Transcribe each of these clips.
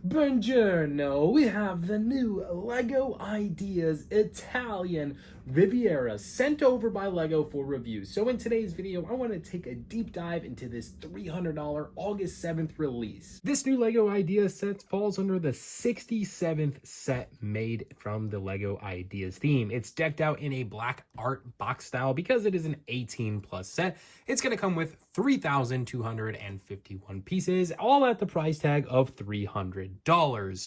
Buongiorno, we have the new LEGO Ideas Italian Riviera sent over by LEGO for review. So in today's video, I want to take a deep dive into this $300 August 7th release. This new LEGO Ideas set falls under the 67th set made from the LEGO Ideas theme. It's decked out in a black art box style because it is an 18 plus set. It's going to come with 3,251 pieces, all at the price tag of $300.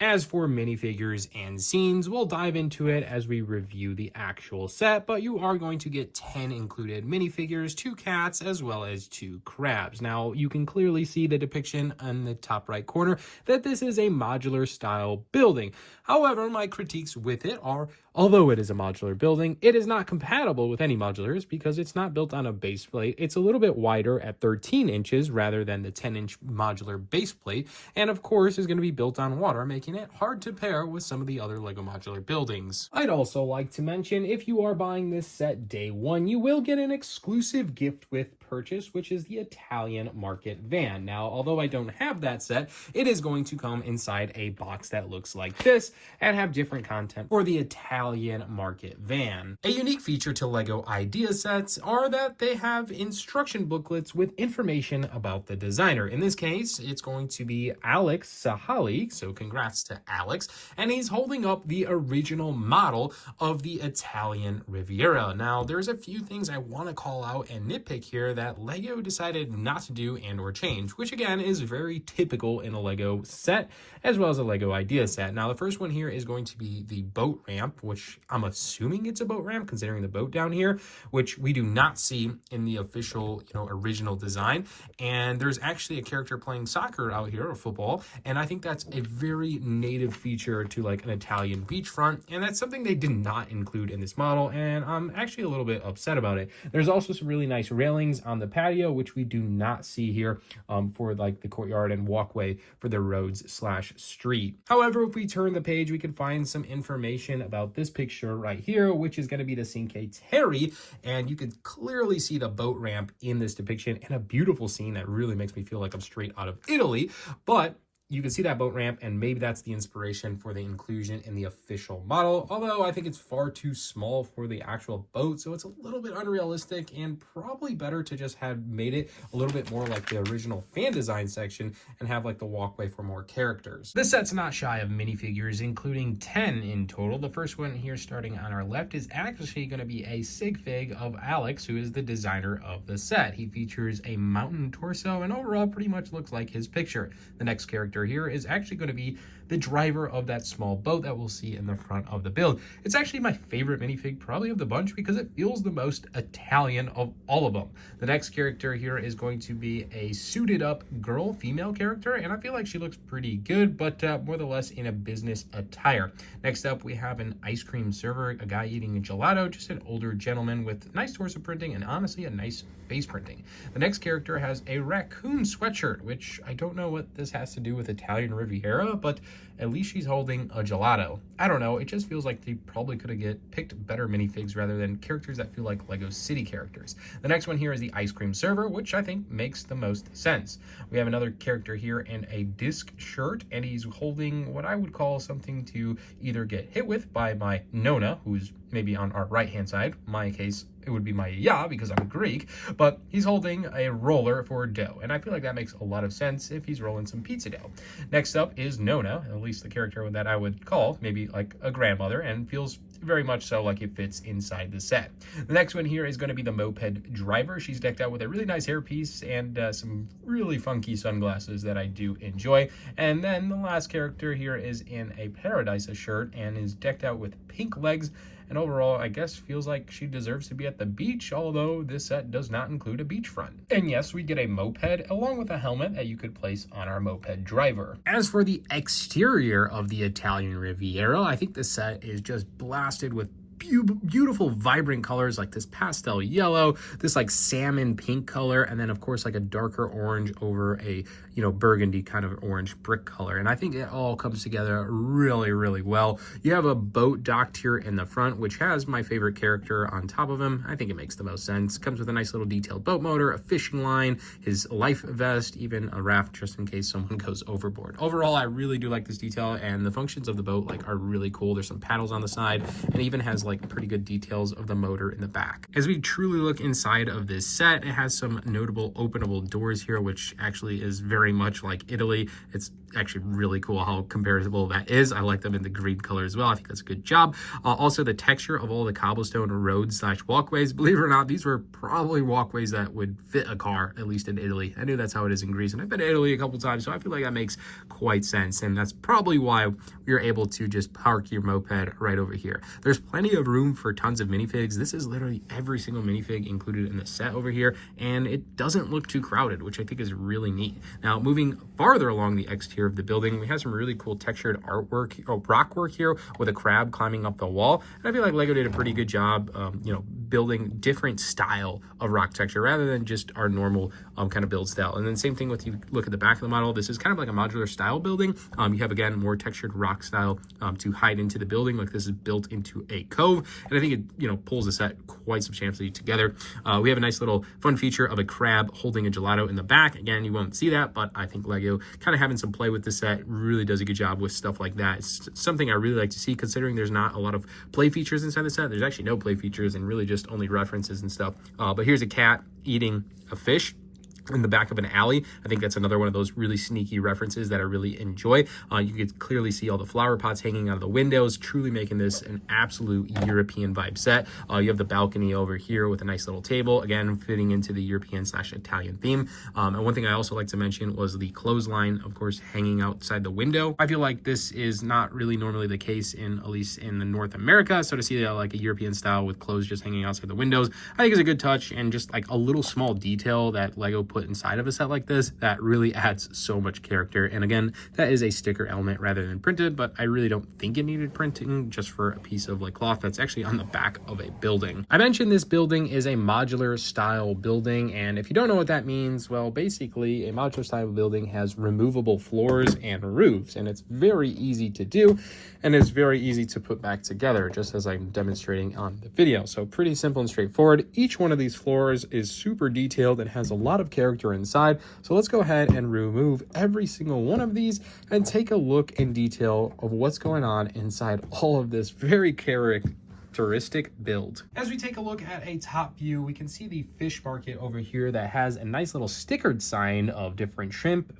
As for minifigures and scenes, we'll dive into it as we review the actual set, but you are going to get 10 included minifigures, 2 cats, as well as 2 crabs. Now, you can clearly see the depiction on the top right corner that this is a modular style building. However, my critiques with it are, although it is a modular building, it is not compatible with any modulars because it's not built on a base plate. It's a little bit wider at 13 inches rather than the 10-inch modular base plate, and of course is going to be built on water, making it hard to pair with some of the other LEGO modular buildings. I'd also like to mention, if you are buying this set day one, you will get an exclusive gift with purchase, which is the Italian market van. Now, although I don't have that set, it is going to come inside a box that looks like this and have different content for the Italian market van. A unique feature to LEGO Idea sets are that they have instruction booklets with information about the designer. In this case, it's going to be Alex Sahali, so congrats to Alex, and he's holding up the original model of the Italian Riviera. Now, there's a few things I want to call out and nitpick here that LEGO decided not to do and or change, which again is very typical in a LEGO set as well as a LEGO Idea set. Now, the first one here is going to be the boat ramp, which I'm assuming it's a boat ramp considering the boat down here, which we do not see in the official, original design. And there's actually a character playing soccer out here, or football, and I think that's a very native feature to like an Italian beachfront, and that's something they did not include in this model, and I'm actually a little bit upset about it. There's also some really nice railings on the patio, which we do not see here for like the courtyard and walkway for the roads/street. However, if we turn the page, we can find some information about this picture right here, which is going to be the Cinque Terre, and you can clearly see the boat ramp in this depiction, and a beautiful scene that really makes me feel like I'm straight out of Italy. But you can see that boat ramp, and maybe that's the inspiration for the inclusion in the official model, although I think it's far too small for the actual boat, so it's a little bit unrealistic, and probably better to just have made it a little bit more like the original fan design section and have like the walkway for more characters. This set's not shy of minifigures, including 10 in total. The first one here starting on our left is actually going to be a sig fig of Alex, who is the designer of the set. He features a mountain torso and overall pretty much looks like his picture. The next character here is actually going to be the driver of that small boat that we'll see in the front of the build. It's actually my favorite minifig probably of the bunch because it feels the most Italian of all of them. The next character here is going to be a suited up female character, and I feel like she looks pretty good, but more or less in a business attire. Next up, we have an ice cream server, a guy eating a gelato, just an older gentleman with nice torso printing and honestly a nice face printing. The next character has a raccoon sweatshirt, which I don't know what this has to do with Italian Riviera, but at least she's holding a gelato. I don't know, it just feels like they probably could have picked better minifigs rather than characters that feel like LEGO City characters. The next one here is the ice cream server, which I think makes the most sense. We have another character here in a disc shirt, and he's holding what I would call something to either get hit with by my Nona, who's maybe on our right-hand side. In my case, it would be my because I'm Greek, but he's holding a roller for dough, and I feel like that makes a lot of sense if he's rolling some pizza dough. Next up is Nona, at least the character that I would call maybe like a grandmother, and feels very much so like it fits inside the set. The next one here is going to be the moped driver. She's decked out with a really nice hairpiece and some really funky sunglasses that I do enjoy. And then the last character here is in a Paradisa shirt and is decked out with pink legs, and overall, I guess feels like she deserves to be at the beach, although this set does not include a beachfront. And yes, we get a moped along with a helmet that you could place on our moped driver. As for the exterior of the Italian Riviera, I think the set is just blasted with beautiful vibrant colors like this pastel yellow, this like salmon pink color, and then of course like a darker orange over a, you know, burgundy kind of orange brick color. And I think it all comes together really, really well. You have a boat docked here in the front, which has my favorite character on top of him. I think it makes the most sense. Comes with a nice little detailed boat motor, a fishing line, his life vest, even a raft just in case someone goes overboard. Overall, I really do like this detail, and the functions of the boat like are really cool. There's some paddles on the side, and even has like pretty good details of the motor in the back. As we truly look inside of this set, it has some notable openable doors here, which actually is very much like Italy. It's actually really cool how comparable that is. I like them in the green color as well. I think that's a good job. Also, the texture of all the cobblestone roads / walkways, believe it or not, these were probably walkways that would fit a car, at least in Italy. I knew that's how it is in Greece, and I've been to Italy a couple times, so I feel like that makes quite sense, and that's probably why we were able to just park your moped right over here. There's plenty of room for tons of minifigs. This is literally every single minifig included in the set over here, and it doesn't look too crowded, which I think is really neat. Now, moving farther along the exterior of the building, we have some really cool textured artwork, rock work here with a crab climbing up the wall. And I feel like Lego did a pretty good job, you know, building different style of rock texture rather than just our normal kind of build style. And then same thing with, you look at the back of the model, this is kind of like a modular style building. You have, again, more textured rock style to hide into the building. Like this is built into a cove, and I think it, you know, pulls the set quite substantially together. We have a nice little fun feature of a crab holding a gelato in the back. Again, you won't see that, but I think Lego kind of having some play with the set really does a good job with stuff like that. It's something I really like to see, considering there's not a lot of play features inside the set. There's actually no play features and really just only references and stuff. But here's a cat eating a fish in the back of an alley. I think that's another one of those really sneaky references that I really enjoy. You can clearly see all the flower pots hanging out of the windows, truly making this an absolute European vibe set. You have the balcony over here with a nice little table, again, fitting into the European / Italian theme. And one thing I also like to mention was the clothesline, of course, hanging outside the window. I feel like this is not really normally the case in, at least in the North America. So to see that like a European style with clothes just hanging outside the windows, I think is a good touch, and just like a little small detail that Lego put inside of a set like this that really adds so much character. And again, that is a sticker element rather than printed, but I really don't think it needed printing just for a piece of like cloth that's actually on the back of a building. I mentioned this building is a modular style building, and if you don't know what that means, well, basically a modular style building has removable floors and roofs, and it's very easy to do, and it's very easy to put back together, just as I'm demonstrating on the video. So pretty simple and straightforward. Each one of these floors is super detailed and has a lot of character inside. So let's go ahead and remove every single one of these and take a look in detail of what's going on inside all of this very characteristic build. As we take a look at a top view, we can see the fish market over here that has a nice little stickered sign of different shrimp,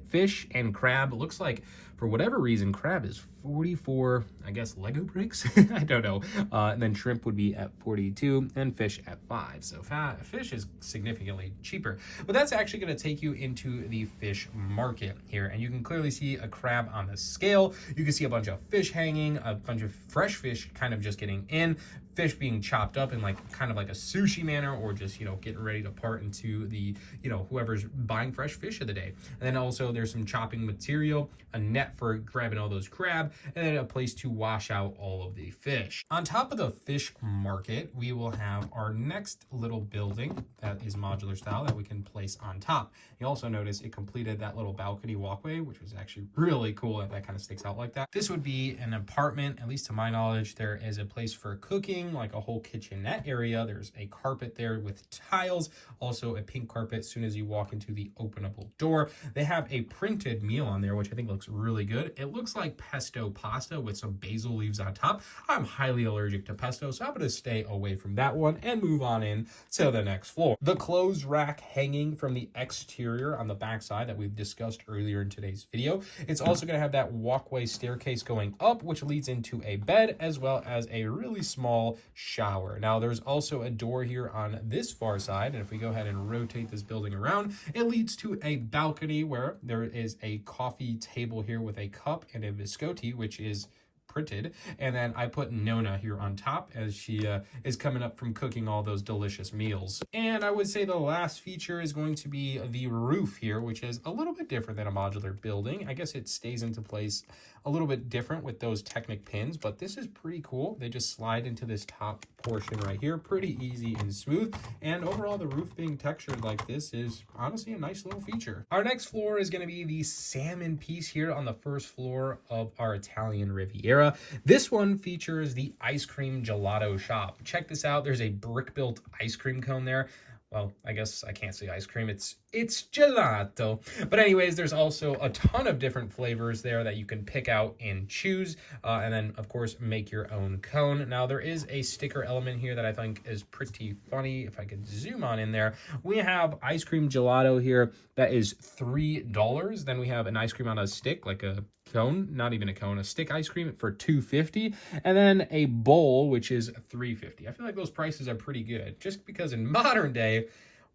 fish, and crab. It looks like, for whatever reason, crab is 44, I guess, Lego bricks. I don't know. And then shrimp would be at 42 and fish at 5. So fish is significantly cheaper. But that's actually going to take you into the fish market here. And you can clearly see a crab on the scale. You can see a bunch of fish hanging, a bunch of fresh fish kind of just getting in, fish being chopped up in like kind of like a sushi manner, or just, you know, getting ready to part into the, you know, whoever's buying fresh fish of the day. And then also there's some chopping material, a net for grabbing all those crab, and then a place to wash out all of the fish. On top of the fish market, we will have our next little building that is modular style that we can place on top. You also notice it completed that little balcony walkway, which was actually really cool that kind of sticks out like that. This would be an apartment, at least to my knowledge. There is a place for cooking, like a whole kitchenette area. There's a carpet there with tiles, also a pink carpet as soon as you walk into the openable door. They have a printed meal on there, which I think looks really good. It looks like pesto pasta with some basil leaves on top. I'm highly allergic to pesto, so I'm going to stay away from that one and move on in to the next floor. The clothes rack hanging from the exterior on the back side that we've discussed earlier in today's video. It's also going to have that walkway staircase going up, which leads into a bed as well as a really small shower. Now, there's also a door here on this far side, and if we go ahead and rotate this building around, it leads to a balcony where there is a coffee table here with a cup and a biscotti, which is printed. And then I put Nona here on top as she is coming up from cooking all those delicious meals. And I would say the last feature is going to be the roof here, which is a little bit different than a modular building. I guess it stays into place a little bit different with those Technic pins, but this is pretty cool. They just slide into this top portion right here, pretty easy and smooth. And overall, the roof being textured like this is honestly a nice little feature. Our next floor is going to be the salmon piece here on the first floor of our Italian Riviera. This one features the ice cream gelato shop. Check this out. There's a brick-built ice cream cone there. Well, I guess I can't say ice cream. It's gelato. But anyways, there's also a ton of different flavors there that you can pick out and choose. And then, of course, make your own cone. Now, there is a sticker element here that I think is pretty funny. If I could zoom on in there, we have ice cream gelato here that is $3. Then we have an ice cream on a stick, like a cone, not even a cone, a stick ice cream for $2.50, and then a bowl, which is $3.50. I feel like those prices are pretty good, just because in modern day,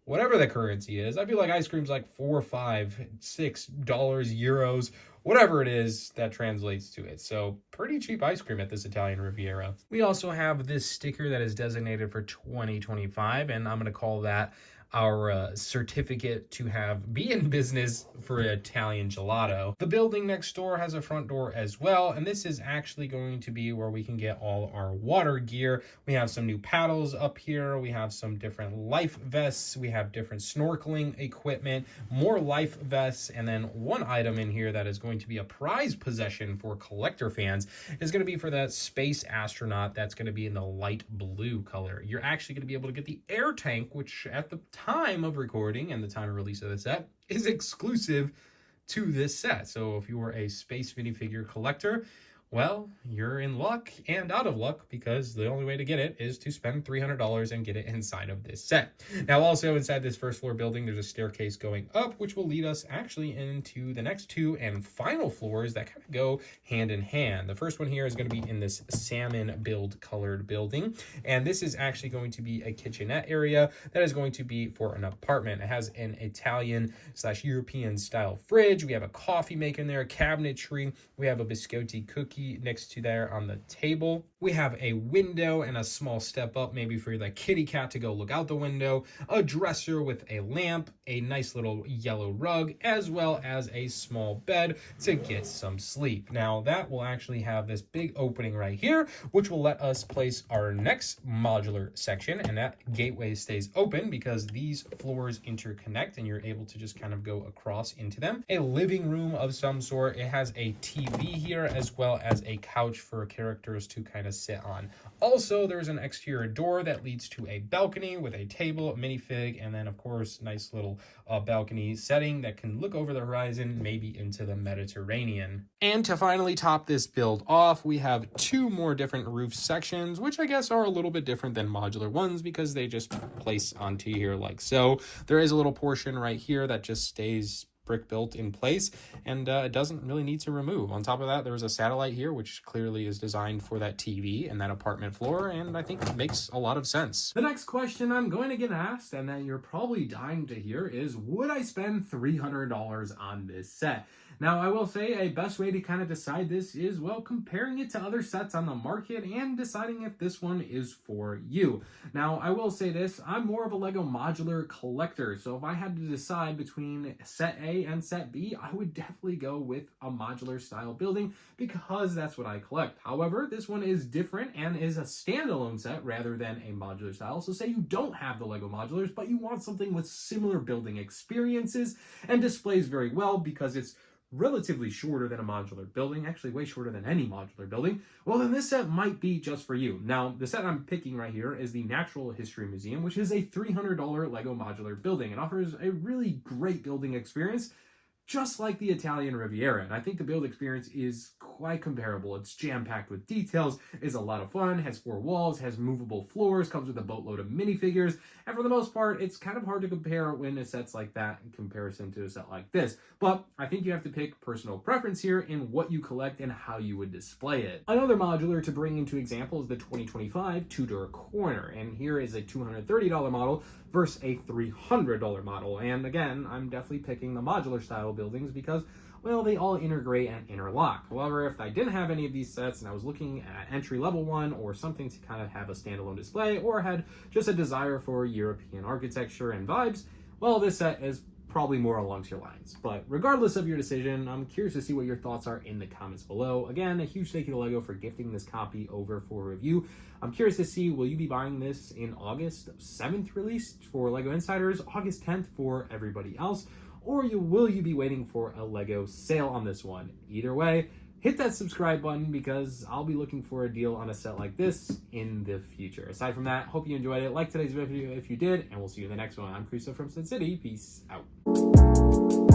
whatever the currency is, I feel like ice cream's like $4, $5, $6, euros, whatever it is that translates to it. So pretty cheap ice cream at this Italian Riviera. We also have this sticker that is designated for 2025, and I'm going to call that our certificate to be in business for Italian gelato. The building next door has a front door as well, and this is actually going to be where we can get all our water gear. We have some new paddles up here. We have some different life vests. We have different snorkeling equipment, more life vests, and then one item in here that is going to be a prized possession for collector fans is going to be for that space astronaut that's going to be in the light blue color. You're actually going to be able to get the air tank, which at the time of recording and the time of release of the set is exclusive to this set. So if you are a space minifigure collector, well, you're in luck and out of luck, because the only way to get it is to spend $300 and get it inside of this set. Now, also inside this first floor building, there's a staircase going up, which will lead us actually into the next two and final floors that kind of go hand in hand. The first one here is going to be in this salmon build colored building, and this is actually going to be a kitchenette area that is going to be for an apartment. It has an Italian/European style fridge. We have a coffee maker in there, cabinetry. We have a biscotti cookie next to there on the table. We have a window and a small step up, maybe for the kitty cat to go look out the window, a dresser with a lamp, a nice little yellow rug, as well as a small bed to get some sleep. Now, that will actually have this big opening right here, which will let us place our next modular section, and that gateway stays open because these floors interconnect and you're able to just kind of go across into them. A living room of some sort. It has a TV here as well as a couch for characters to kind of sit on. Also, there's an exterior door that leads to a balcony with a table, a minifig, and then of course nice little balcony setting that can look over the horizon, maybe into the Mediterranean. And to finally top this build off, we have two more different roof sections, which I guess are a little bit different than modular ones because they just place onto here like so. There is a little portion right here that just stays brick built in place, and it doesn't really need to remove. On top of that, there's a satellite here, which clearly is designed for that TV and that apartment floor, and I think it makes a lot of sense. The next question I'm going to get asked, and that you're probably dying to hear, is would I spend $300 on this set? Now, I will say a best way to kind of decide this is, well, comparing it to other sets on the market and deciding if this one is for you. Now, I will say this, I'm more of a Lego modular collector, so if I had to decide between set A and set B, I would definitely go with a modular style building because that's what I collect. However, this one is different and is a standalone set rather than a modular style. So say you don't have the Lego modulars, but you want something with similar building experiences and displays very well because it's relatively shorter than a modular building, actually way shorter than any modular building, well, then this set might be just for you. Now, the set I'm picking right here is the Natural History Museum, which is a $300 Lego modular building. It offers a really great building experience, just like the Italian Riviera. And I think the build experience is quite comparable. It's jam-packed with details, is a lot of fun, has 4 walls, has movable floors, comes with a boatload of minifigures, and for the most part, it's kind of hard to compare when a set's like that in comparison to a set like this. But I think you have to pick personal preference here in what you collect and how you would display it. Another modular to bring into example is the 2025 Two-Door Corner, and here is a $230 model versus a $300 model. And again, I'm definitely picking the modular style buildings because well, they all integrate and interlock. However, if I didn't have any of these sets and I was looking at entry-level one or something to kind of have a standalone display, or had just a desire for European architecture and vibes, well, this set is probably more along your lines. But regardless of your decision, I'm curious to see what your thoughts are in the comments below. Again, a huge thank you to LEGO for gifting this copy over for review. I'm curious to see, will you be buying this in August 7th release for LEGO Insiders, August 10th for everybody else, or will you be waiting for a LEGO sale on this one? Either way, hit that subscribe button because I'll be looking for a deal on a set like this in the future. Aside from that, hope you enjoyed it. Like today's video if you did, and we'll see you in the next one. I'm Crusoe from Sin City. Peace out.